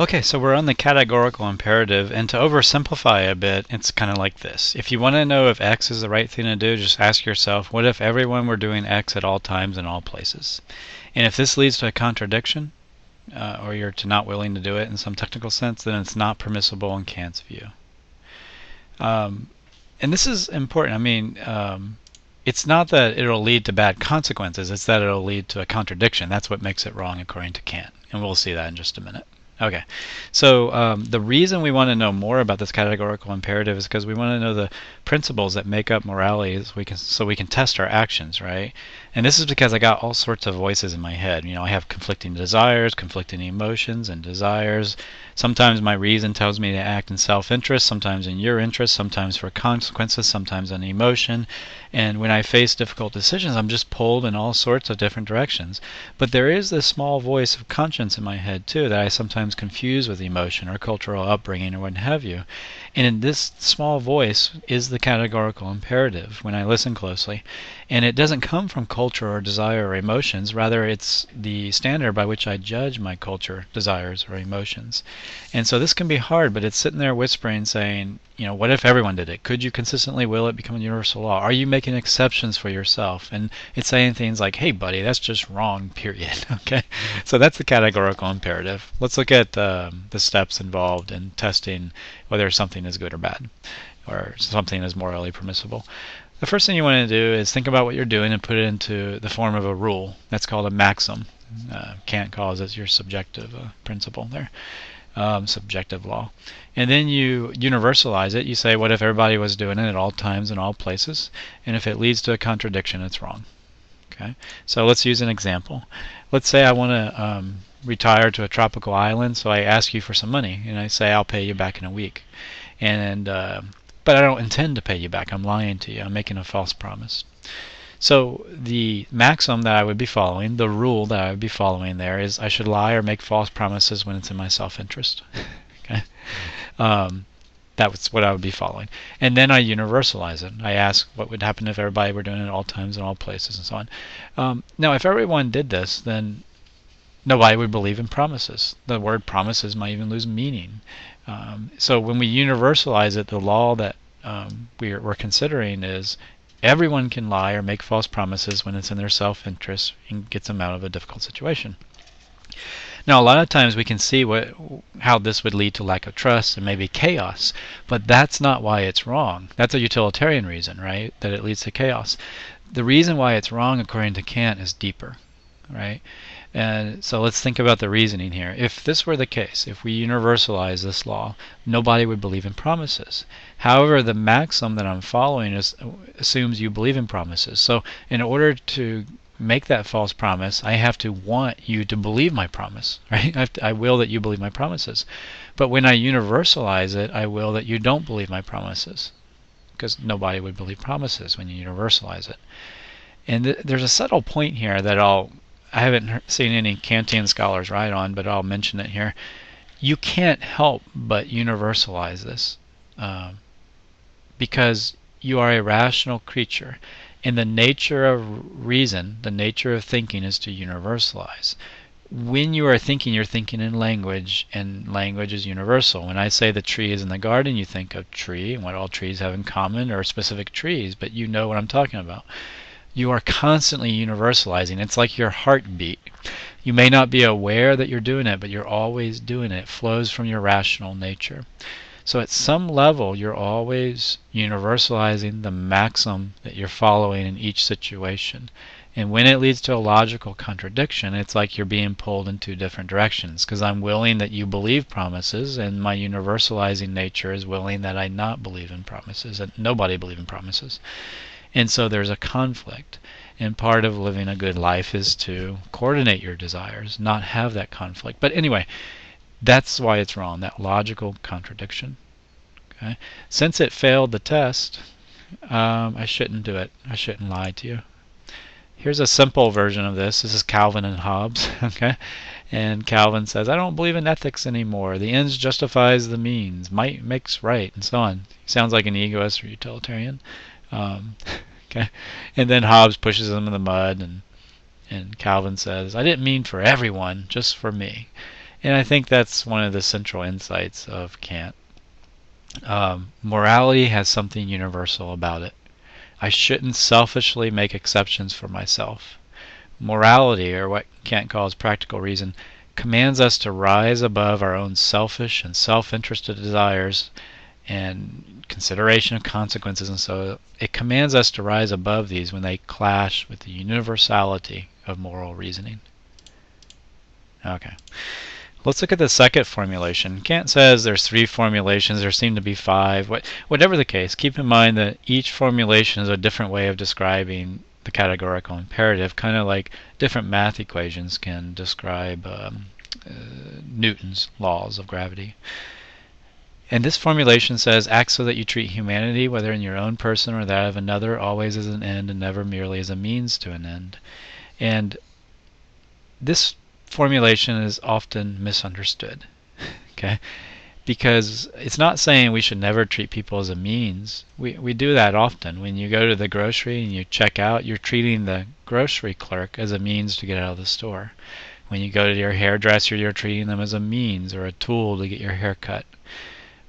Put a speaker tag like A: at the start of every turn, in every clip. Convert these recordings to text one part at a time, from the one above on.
A: Okay, so we're on the categorical imperative, and to oversimplify a bit, it's kind of like this. If you want to know if X is the right thing to do, just ask yourself, what if everyone were doing X at all times in all places? And if this leads to a contradiction, or you're not willing to do it in some technical sense, then it's not permissible in Kant's view. And this is important. I mean, it's not that it'll lead to bad consequences, it's that it'll lead to a contradiction. That's what makes it wrong according to Kant. And we'll see that in just a minute. Okay, so the reason we want to know more about this categorical imperative is because we want to know the principles that make up morality so we can test our actions, right? And this is because I got all sorts of voices in my head. You know, I have conflicting desires, conflicting emotions and desires. Sometimes my reason tells me to act in self-interest, sometimes in your interest, sometimes for consequences, sometimes in emotion. And when I face difficult decisions, I'm just pulled in all sorts of different directions. But there is this small voice of conscience in my head too that I sometimes confuse with emotion or cultural upbringing or what have you. And in this small voice is the categorical imperative when I listen closely. And it doesn't come from culture or desire or emotions. Rather, it's the standard by which I judge my culture, desires, or emotions. And so this can be hard, but it's sitting there whispering, saying, you know, what if everyone did it? Could you consistently will it become a universal law? Are you making exceptions for yourself? And it's saying things like, hey, buddy, that's just wrong, period. Okay? So that's the categorical imperative. Let's look at the steps involved in testing whether something is good or bad, or something is morally permissible. The first thing you want to do is think about what you're doing and put it into the form of a rule. That's called a maxim. Kant calls it your subjective principle there. Subjective law. And then you universalize it. You say, what if everybody was doing it at all times in all places? And if it leads to a contradiction, it's wrong. Okay. So let's use an example. Let's say I want to retire to a tropical island, so I ask you for some money, and I say I'll pay you back in a week. But I don't intend to pay you back. I'm lying to you. I'm making a false promise. So the maxim that I would be following, the rule that I would be following there is I should lie or make false promises when it's in my self-interest. Okay, that's what I would be following. And then I universalize it. I ask what would happen if everybody were doing it at all times and all places and so on. Now, if everyone did this, then nobody would believe in promises. The word promises might even lose meaning. So when we universalize it, the law that we're considering is everyone can lie or make false promises when it's in their self-interest and gets them out of a difficult situation. Now, a lot of times we can see how this would lead to lack of trust and maybe chaos, but that's not why it's wrong. That's a utilitarian reason, right? That it leads to chaos. The reason why it's wrong, according to Kant, is deeper, right? And so let's think about the reasoning here. If this were the case, if we universalize this law, nobody would believe in promises. However, the maxim that I'm following assumes you believe in promises. So in order to make that false promise, I have to want you to believe my promise, right? I will that you believe my promises. But when I universalize it, I will that you don't believe my promises, because nobody would believe promises when you universalize it. And there's a subtle point here that I haven't seen any Kantian scholars write on, but I'll mention it here. You can't help but universalize this because you are a rational creature. And the nature of reason, the nature of thinking, is to universalize. When you are thinking, you're thinking in language, and language is universal. When I say the tree is in the garden, you think of tree and what all trees have in common, or specific trees, but you know what I'm talking about. You are constantly universalizing. It's like your heartbeat. You may not be aware that you're doing it, but you're always doing it. It flows from your rational nature. So at some level, you're always universalizing the maxim that you're following in each situation. And when it leads to a logical contradiction, it's like you're being pulled in two different directions, because I'm willing that you believe promises, and my universalizing nature is willing that I not believe in promises, that nobody believe in promises. And so there's a conflict. And part of living a good life is to coordinate your desires, not have that conflict. But anyway, that's why it's wrong, that logical contradiction. Okay? Since it failed the test, I shouldn't do it. I shouldn't lie to you. Here's a simple version of this. This is Calvin and Hobbes. Okay? And Calvin says, I don't believe in ethics anymore. The ends justifies the means. Might makes right, and so on. He sounds like an egoist or utilitarian. Okay, and then Hobbes pushes him in the mud, and Calvin says, I didn't mean for everyone, just for me. And I think that's one of the central insights of Kant. Morality has something universal about it. I shouldn't selfishly make exceptions for myself. Morality, or what Kant calls practical reason, commands us to rise above our own selfish and self-interested desires and consideration of consequences, and so it commands us to rise above these when they clash with the universality of moral reasoning. Okay. Let's look at the second formulation. Kant says there's 3 formulations, there seem to be 5. Whatever the case, keep in mind that each formulation is a different way of describing the categorical imperative, kind of like different math equations can describe Newton's laws of gravity. And this formulation says, act so that you treat humanity, whether in your own person or that of another, always as an end and never merely as a means to an end. And this formulation is often misunderstood, okay? Because it's not saying we should never treat people as a means. We do that often. When you go to the grocery and you check out, you're treating the grocery clerk as a means to get out of the store. When you go to your hairdresser, you're treating them as a means or a tool to get your hair cut.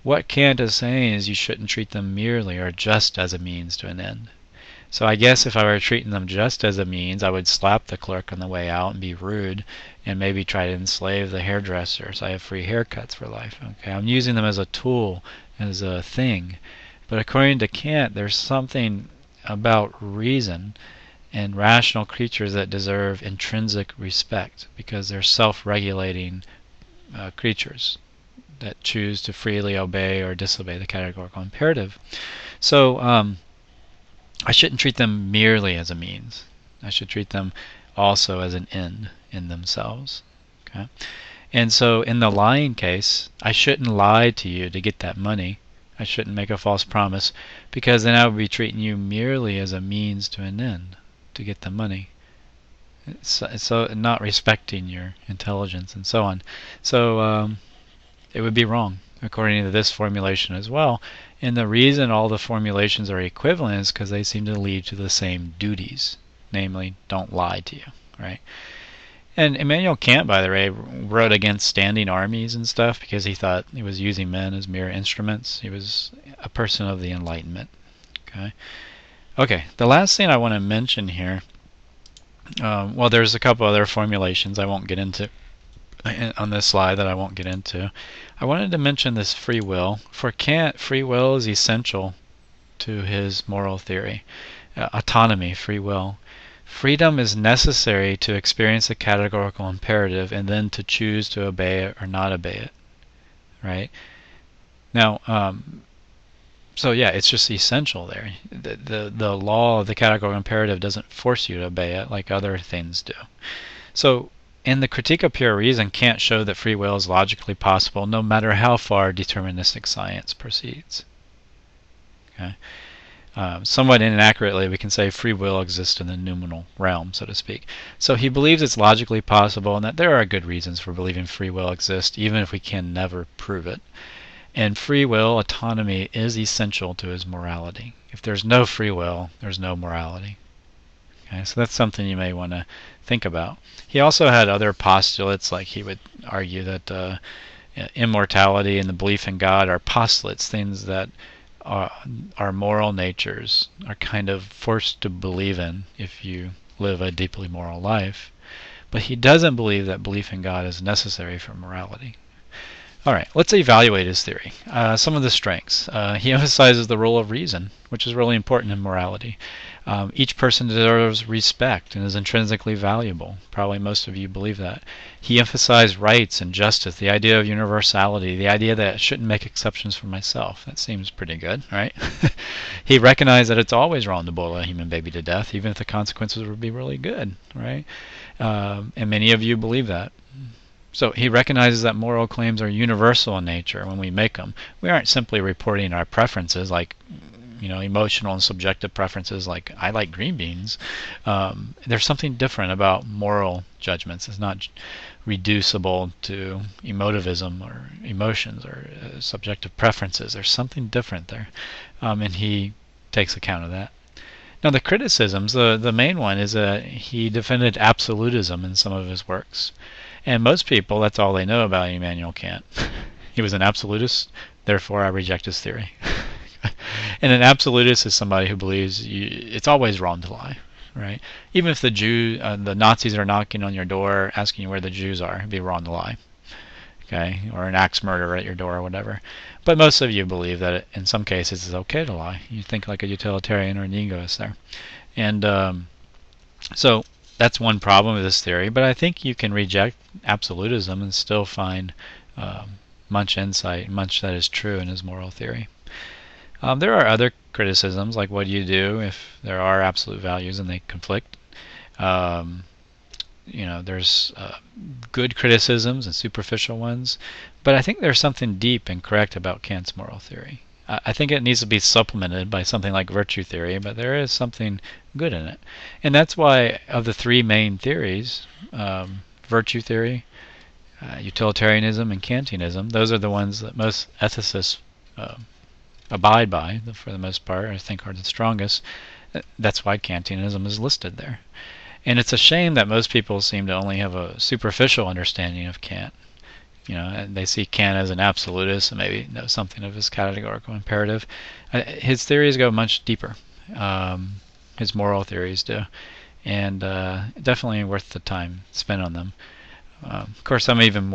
A: What Kant is saying is you shouldn't treat them merely or just as a means to an end. So I guess if I were treating them just as a means, I would slap the clerk on the way out and be rude and maybe try to enslave the hairdresser so I have free haircuts for life. Okay, I'm using them as a tool, as a thing. But according to Kant, there's something about reason and rational creatures that deserve intrinsic respect because they're self-regulating creatures that choose to freely obey or disobey the categorical imperative. So I shouldn't treat them merely as a means. I should treat them also as an end in themselves. Okay? And so in the lying case, I shouldn't lie to you to get that money. I shouldn't make a false promise because then I would be treating you merely as a means to an end to get the money. So not respecting your intelligence and so on. So it would be wrong according to this formulation as well. And the reason all the formulations are equivalent is because they seem to lead to the same duties, namely, don't lie to you, right? And Immanuel Kant, by the way, wrote against standing armies and stuff because he thought he was using men as mere instruments. He was a person of the Enlightenment. Okay, the last thing I want to mention here, well, there's a couple other formulations I won't get into on this slide that I won't get into. I wanted to mention this free will. For Kant, free will is essential to his moral theory. Autonomy, free will. Freedom is necessary to experience the categorical imperative and then to choose to obey it or not obey it. Right? Now, so yeah, it's just essential there. The law of the categorical imperative doesn't force you to obey it like other things do. So in the Critique of Pure Reason, Kant showed that free will is logically possible no matter how far deterministic science proceeds. Okay? Somewhat inaccurately, we can say free will exists in the noumenal realm, so to speak. So he believes it's logically possible and that there are good reasons for believing free will exists, even if we can never prove it. And free will, autonomy, is essential to his morality. If there's no free will, there's no morality. Okay, so that's something you may want to think about. He also had other postulates, like he would argue that immortality and the belief in God are postulates, things that our moral natures are kind of forced to believe in if you live a deeply moral life. But he doesn't believe that belief in God is necessary for morality. All right, let's evaluate his theory. Some of the strengths. He emphasizes the role of reason, which is really important in morality. Each person deserves respect and is intrinsically valuable. Probably most of you believe that. He emphasized rights and justice, the idea of universality, the idea that I shouldn't make exceptions for myself. That seems pretty good, right? He recognized that it's always wrong to boil a human baby to death, even if the consequences would be really good, right? And many of you believe that. So he recognizes that moral claims are universal in nature when we make them. We aren't simply reporting our preferences like emotional and subjective preferences like I like green beans. There's something different about moral judgments. It's not reducible to emotivism or emotions or subjective preferences. There's something different there. And he takes account of that. Now the criticisms, the main one is that he defended absolutism in some of his works. And most people, that's all they know about Immanuel Kant. He was an absolutist, therefore I reject his theory. And an absolutist is somebody who believes it's always wrong to lie, right? Even if the Nazis are knocking on your door asking you where the Jews are, it'd be wrong to lie, okay? Or an axe murderer at your door or whatever. But most of you believe that in some cases it's okay to lie. You think like a utilitarian or an egoist there. And so that's one problem with this theory, but I think you can reject absolutism and still find much insight, much that is true in his moral theory. There are other criticisms, like what do you do if there are absolute values and they conflict. There's good criticisms and superficial ones, but I think there's something deep and correct about Kant's moral theory. I think it needs to be supplemented by something like virtue theory, but there is something good in it. And that's why of the three main theories, virtue theory, utilitarianism, and Kantianism, those are the ones that most ethicists abide by, for the most part, I think are the strongest. That's why Kantianism is listed there. And it's a shame that most people seem to only have a superficial understanding of Kant. And they see Kant as an absolutist and maybe know something of his categorical imperative. His theories go much deeper. His moral theories do. And definitely worth the time spent on them. Of course, I'm even